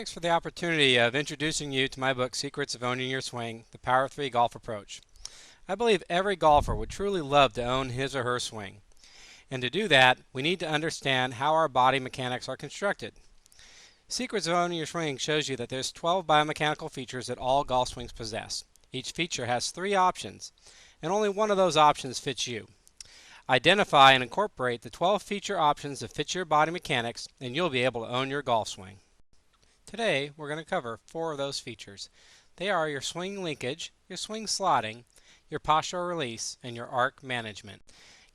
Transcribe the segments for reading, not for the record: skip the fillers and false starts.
Thanks for the opportunity of introducing you to my book, Secrets of Owning Your Swing, The Power 3 Golf Approach. I believe every golfer would truly love to own his or her swing. And to do that, we need to understand how our body mechanics are constructed. Secrets of Owning Your Swing shows you that there's 12 biomechanical features that all golf swings possess. Each feature has 3 options, and only one of those options fits you. Identify and incorporate the 12 feature options that fit your body mechanics, and you'll be able to own your golf swing. Today, we're going to cover 4 of those features. They are your swing linkage, your swing slotting, your postural release, and your arc management.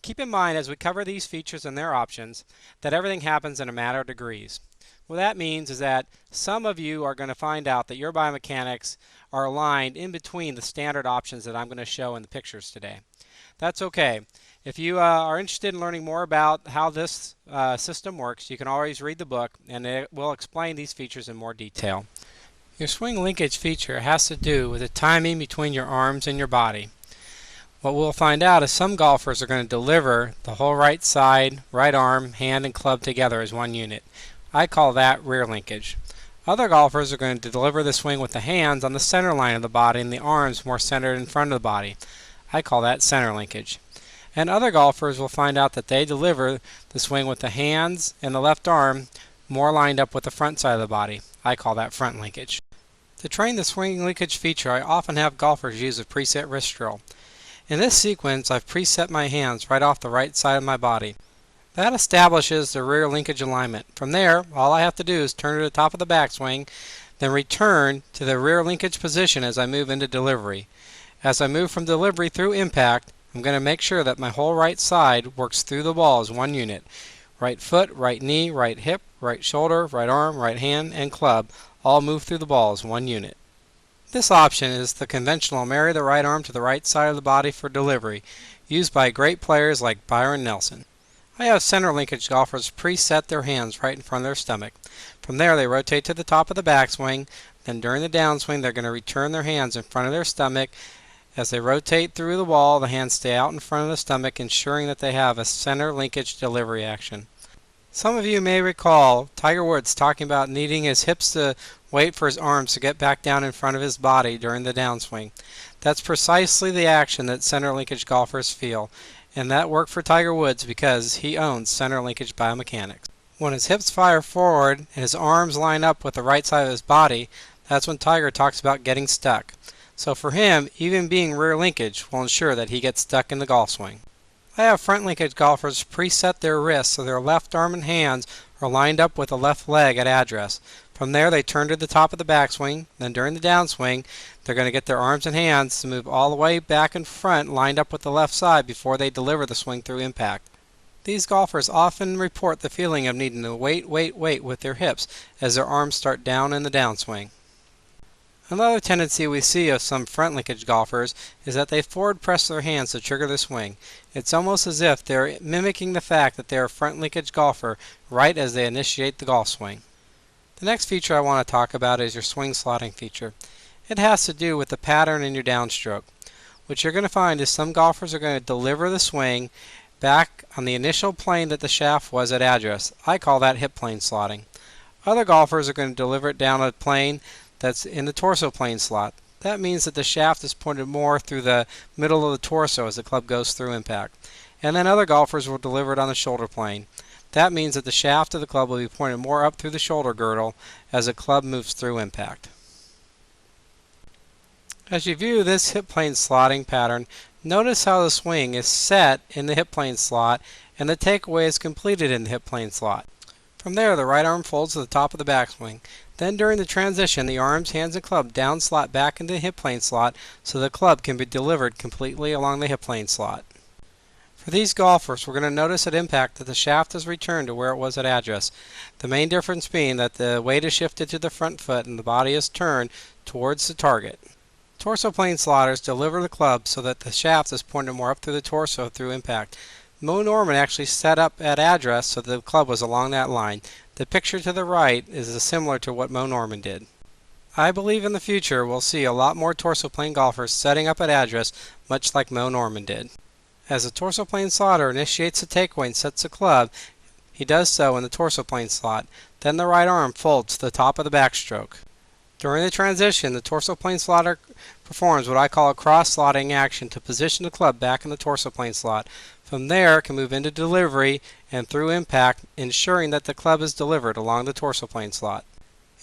Keep in mind as we cover these features and their options that everything happens in a matter of degrees. What that means is that some of you are going to find out that your biomechanics are aligned in between the standard options that I'm going to show in the pictures today. That's okay. If you are interested in learning more about how this system works, you can always read the book and it will explain these features in more detail. Your swing linkage feature has to do with the timing between your arms and your body. What we'll find out is some golfers are going to deliver the whole right side, right arm, hand, and club together as one unit. I call that rear linkage. Other golfers are going to deliver the swing with the hands on the center line of the body and the arms more centered in front of the body. I call that center linkage. And other golfers will find out that they deliver the swing with the hands and the left arm more lined up with the front side of the body. I call that front linkage. To train the swing linkage feature, I often have golfers use a preset wrist drill. In this sequence, I've preset my hands right off the right side of my body. That establishes the rear linkage alignment. From there, all I have to do is turn to the top of the backswing, then return to the rear linkage position as I move into delivery. As I move from delivery through impact, I'm going to make sure that my whole right side works through the ball as one unit. Right foot, right knee, right hip, right shoulder, right arm, right hand, and club all move through the ball as one unit. This option is the conventional marry the right arm to the right side of the body for delivery, used by great players like Byron Nelson. I have center linkage golfers preset their hands right in front of their stomach. From there they rotate to the top of the backswing, then during the downswing they're going to return their hands in front of their stomach. As they rotate through the ball, the hands stay out in front of the stomach, ensuring that they have a center linkage delivery action. Some of you may recall Tiger Woods talking about needing his hips to wait for his arms to get back down in front of his body during the downswing. That's precisely the action that center linkage golfers feel, and that worked for Tiger Woods because he owns center linkage biomechanics. When his hips fire forward and his arms line up with the right side of his body, that's when Tiger talks about getting stuck. So for him, even being rear linkage will ensure that he gets stuck in the golf swing. I have front linkage golfers preset their wrists so their left arm and hands are lined up with the left leg at address. From there they turn to the top of the backswing, then during the downswing they're going to get their arms and hands to move all the way back in front lined up with the left side before they deliver the swing through impact. These golfers often report the feeling of needing to wait with their hips as their arms start down in the downswing. Another tendency we see of some front linkage golfers is that they forward press their hands to trigger the swing. It's almost as if they're mimicking the fact that they're a front linkage golfer right as they initiate the golf swing. The next feature I want to talk about is your swing slotting feature. It has to do with the pattern in your downstroke. What you're going to find is some golfers are going to deliver the swing back on the initial plane that the shaft was at address. I call that hip plane slotting. Other golfers are going to deliver it down a plane that's in the torso plane slot. That means that the shaft is pointed more through the middle of the torso as the club goes through impact. And then other golfers will deliver it on the shoulder plane. That means that the shaft of the club will be pointed more up through the shoulder girdle as the club moves through impact. As you view this hip plane slotting pattern, notice how the swing is set in the hip plane slot and the takeaway is completed in the hip plane slot. From there, the right arm folds to the top of the backswing. Then during the transition, the arms, hands, and club down slot back into the hip plane slot so the club can be delivered completely along the hip plane slot. For these golfers, we're going to notice at impact that the shaft is returned to where it was at address. The main difference being that the weight is shifted to the front foot and the body is turned towards the target. Torso plane slotters deliver the club so that the shaft is pointed more up through the torso through impact. Mo Norman actually set up at address so the club was along that line. The picture to the right is similar to what Mo Norman did. I believe in the future we'll see a lot more torso plane golfers setting up at address much like Mo Norman did. As the torso plane slotter initiates the takeaway and sets the club, He does so in the torso plane slot. Then the right arm folds to the top of the backstroke. During the transition, the torso plane slotter performs what I call a cross-slotting action to position the club back in the torso plane slot. From there, it can move into delivery and through impact, ensuring that the club is delivered along the torso plane slot.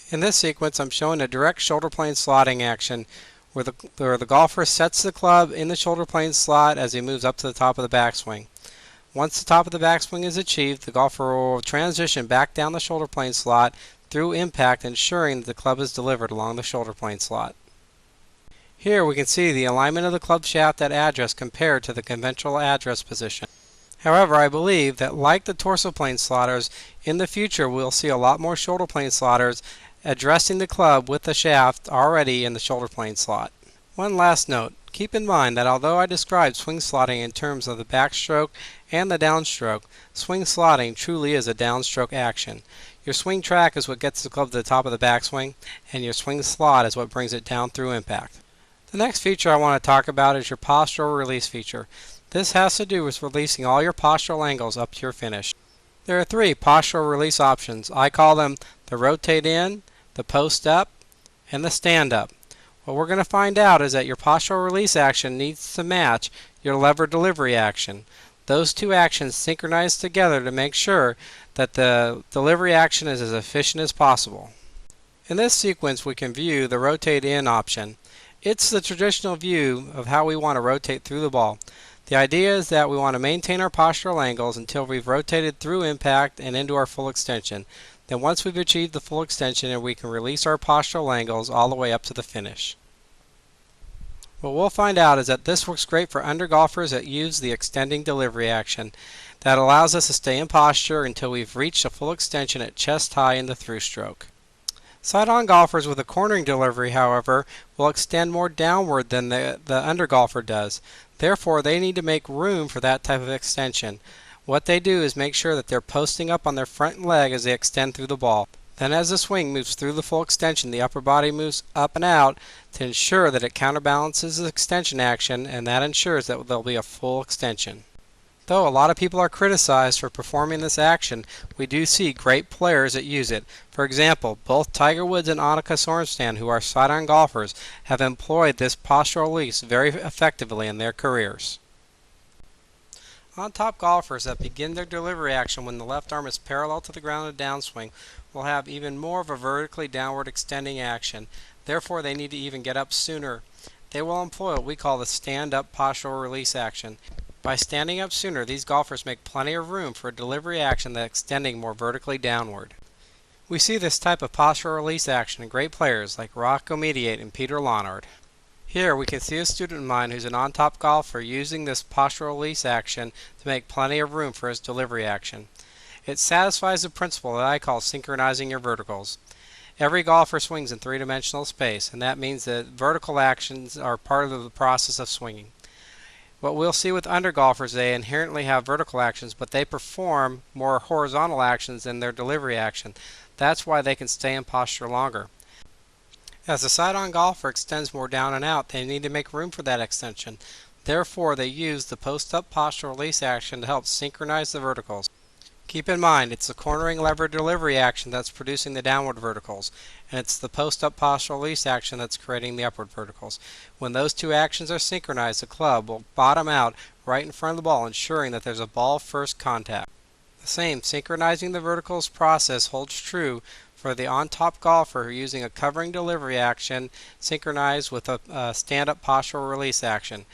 In this sequence, I'm showing a direct shoulder plane slotting action where the golfer sets the club in the shoulder plane slot as he moves up to the top of the backswing. Once the top of the backswing is achieved, the golfer will transition back down the shoulder plane slot through impact, ensuring that the club is delivered along the shoulder plane slot. Here we can see the alignment of the club shaft at address compared to the conventional address position. However, I believe that like the torso plane slotters, in the future we'll see a lot more shoulder plane slotters addressing the club with the shaft already in the shoulder plane slot. One last note. Keep in mind that although I described swing slotting in terms of the backstroke and the downstroke, swing slotting truly is a downstroke action. Your swing track is what gets the club to the top of the backswing, and your swing slot is what brings it down through impact. The next feature I want to talk about is your postural release feature. This has to do with releasing all your postural angles up to your finish. There are 3 postural release options. I call them the rotate in, the post up, and the stand up. What we're going to find out is that your postural release action needs to match your lever delivery action. Those 2 actions synchronize together to make sure that the delivery action is as efficient as possible. In this sequence, we can view the rotate in option. It's the traditional view of how we want to rotate through the ball. The idea is that we want to maintain our postural angles until we've rotated through impact and into our full extension. Then once we've achieved the full extension, we can release our postural angles all the way up to the finish. What we'll find out is that this works great for under golfers that use the extending delivery action. That allows us to stay in posture until we've reached a full extension at chest high in the through stroke. Side-on golfers with a cornering delivery, however, will extend more downward than the under golfer does. Therefore, they need to make room for that type of extension. What they do is make sure that they're posting up on their front leg as they extend through the ball. Then as the swing moves through the full extension, the upper body moves up and out to ensure that it counterbalances the extension action, and that ensures that there'll be a full extension. Though a lot of people are criticized for performing this action, we do see great players that use it. For example, both Tiger Woods and Annika Sorenstam, who are side-on golfers, have employed this postural release very effectively in their careers. On-top golfers that begin their delivery action when the left arm is parallel to the ground in a downswing will have even more of a vertically downward extending action. Therefore, they need to even get up sooner. They will employ what we call the stand-up postural release action. By standing up sooner, these golfers make plenty of room for a delivery action that's extending more vertically downward. We see this type of postural release action in great players like Rocco Mediate and Peter Lonard. Here we can see a student of mine who's an on-top golfer using this postural release action to make plenty of room for his delivery action. It satisfies the principle that I call synchronizing your verticals. Every golfer swings in 3-dimensional space, and that means that vertical actions are part of the process of swinging. What we'll see with under golfers, they inherently have vertical actions, but they perform more horizontal actions than their delivery action. That's why they can stay in posture longer. As the side-on golfer extends more down and out, they need to make room for that extension. Therefore, they use the post-up postural release action to help synchronize the verticals. Keep in mind, it's the cornering lever delivery action that's producing the downward verticals, and it's the post-up postural release action that's creating the upward verticals. When those 2 actions are synchronized, the club will bottom out right in front of the ball, ensuring that there's a ball-first contact. The same synchronizing the verticals process holds true for the on-top golfer using a covering delivery action synchronized with a stand-up postural release action.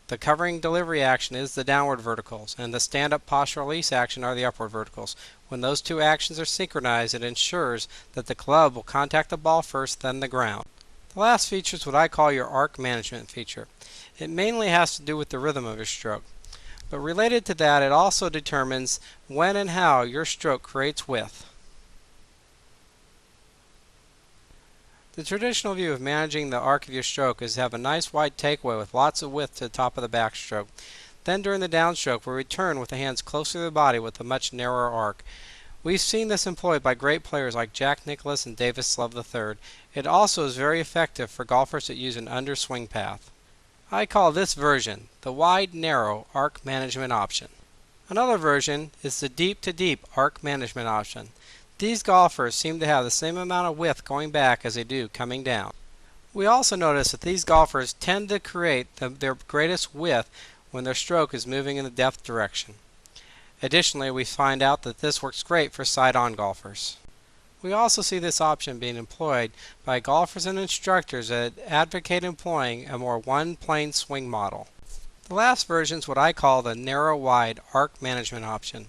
The covering delivery action is the downward verticals, and the stand-up postural release action are the upward verticals. When those 2 actions are synchronized, it ensures that the club will contact the ball first, then the ground. The last feature is what I call your arc management feature. It mainly has to do with the rhythm of your stroke. But related to that, it also determines when and how your stroke creates width. The traditional view of managing the arc of your stroke is to have a nice wide takeaway with lots of width to the top of the backstroke. Then during the downstroke, we return with the hands closer to the body with a much narrower arc. We've seen this employed by great players like Jack Nicklaus and Davis Love III. It also is very effective for golfers that use an underswing path. I call this version the wide narrow arc management option. Another version is the deep to deep arc management option. These golfers seem to have the same amount of width going back as they do coming down. We also notice that these golfers tend to create their greatest width when their stroke is moving in the depth direction. Additionally, we find out that this works great for side-on golfers. We also see this option being employed by golfers and instructors that advocate employing a more one-plane swing model. The last version is what I call the narrow-wide arc management option.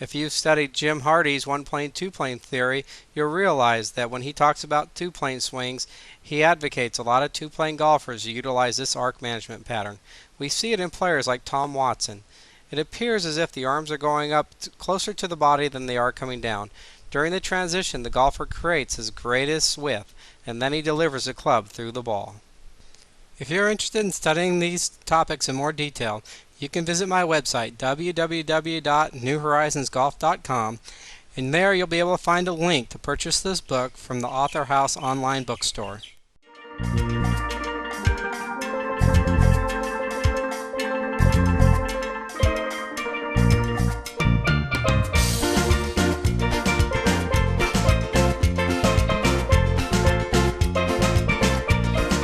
If you've studied Jim Hardy's one-plane, two-plane theory, you'll realize that when he talks about two-plane swings, he advocates a lot of two-plane golfers utilize this arc management pattern. We see it in players like Tom Watson. It appears as if the arms are going up closer to the body than they are coming down. During the transition, the golfer creates his greatest width, and then he delivers the club through the ball. If you're interested in studying these topics in more detail, you can visit my website, www.newhorizonsgolf.com, and there you'll be able to find a link to purchase this book from the Author House online bookstore.